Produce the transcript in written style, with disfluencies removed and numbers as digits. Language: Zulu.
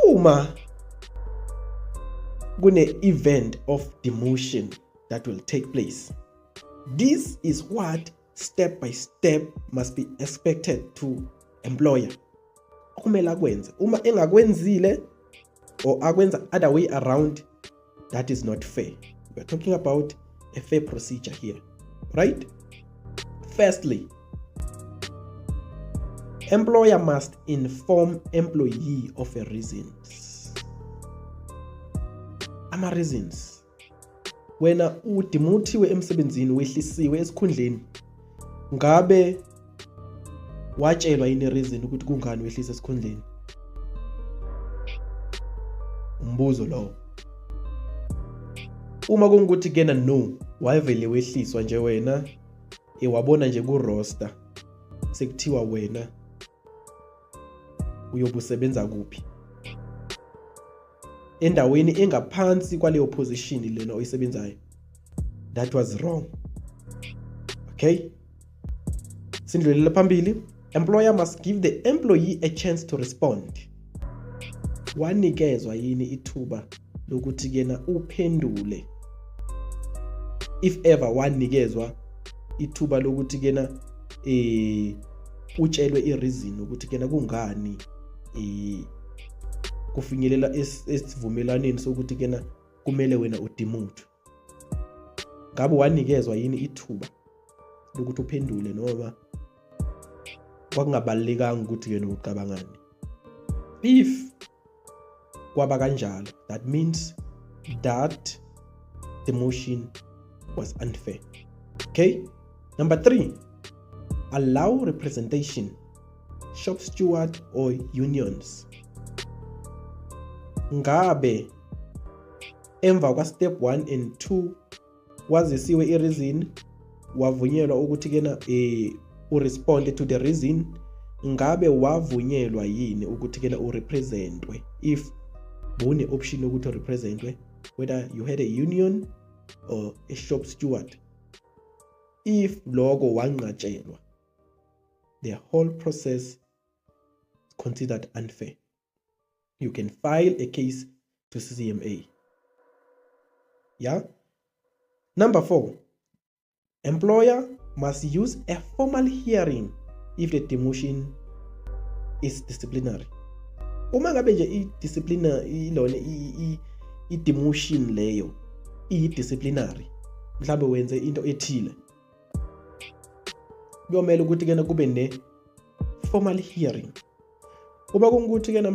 Uma kune event of demotion that will take place, this is what step by step must be expected to employer. Okumele akwenze. Uma engakwenzile or akwenza other way around, that is not fair. We are talking about a fair procedure here, right? Firstly, employer must inform employee of a reasons. Ama reasons. Wena udimuthiwe emsebenzini wehlisiwe esikhundleni, ngabe watshelwa yini reason ukuthi kungani wehlisa esikhundleni? Umbuzo lo. Uma kungukuthi kena no, wayevele wehliswa nje wena, wabona nje ku roster sekuthiwa wena uyobusebenza kuphi endaweni engaphansi kwaleyo position lena oyisebenzayo, that was wrong. Okay, sindlulela phambili. Employer must give the employee a chance to respond. Wanikezwa yini ithuba lokuthi kena uphendule? If ever wanikezwa ithuba lokuthi kena utshelwe ireason ukuthi kena kungani kufinyelela esivumelaneni sokuthi kena kumele wena udemote. Ngabe wanikezwa yini ithuba lokuthi uphendule noma kwakungabalekanga ukuthi yena ucabangani? If kwaba kanjalo, that means that the motion was unfair. Okay? Number 3, allow representation, shop steward or unions. Ngabe emva kwa step 1 and 2 wazisiwe ireason, wavunyelwa ukuthi kena urespond to the reason, ngabe wavunyelwa yini ukuthi kena urepresentwe? If bone option ukuthi urepresentwe, whether you had a union or a shop steward, if logo wanqatshelwa, the whole process is considered unfair. You can file a case to CCMA. Yeah. Number 4, employer must use a formal hearing if the demotion is disciplinary. Uma ngabe nje i-disciplinary ilona i-demotion leyo i-disciplinary, mhlawumbe wenze into ethile, kuyomela ukuthi kena kube ne formal hearing. Uma kungukuthi kena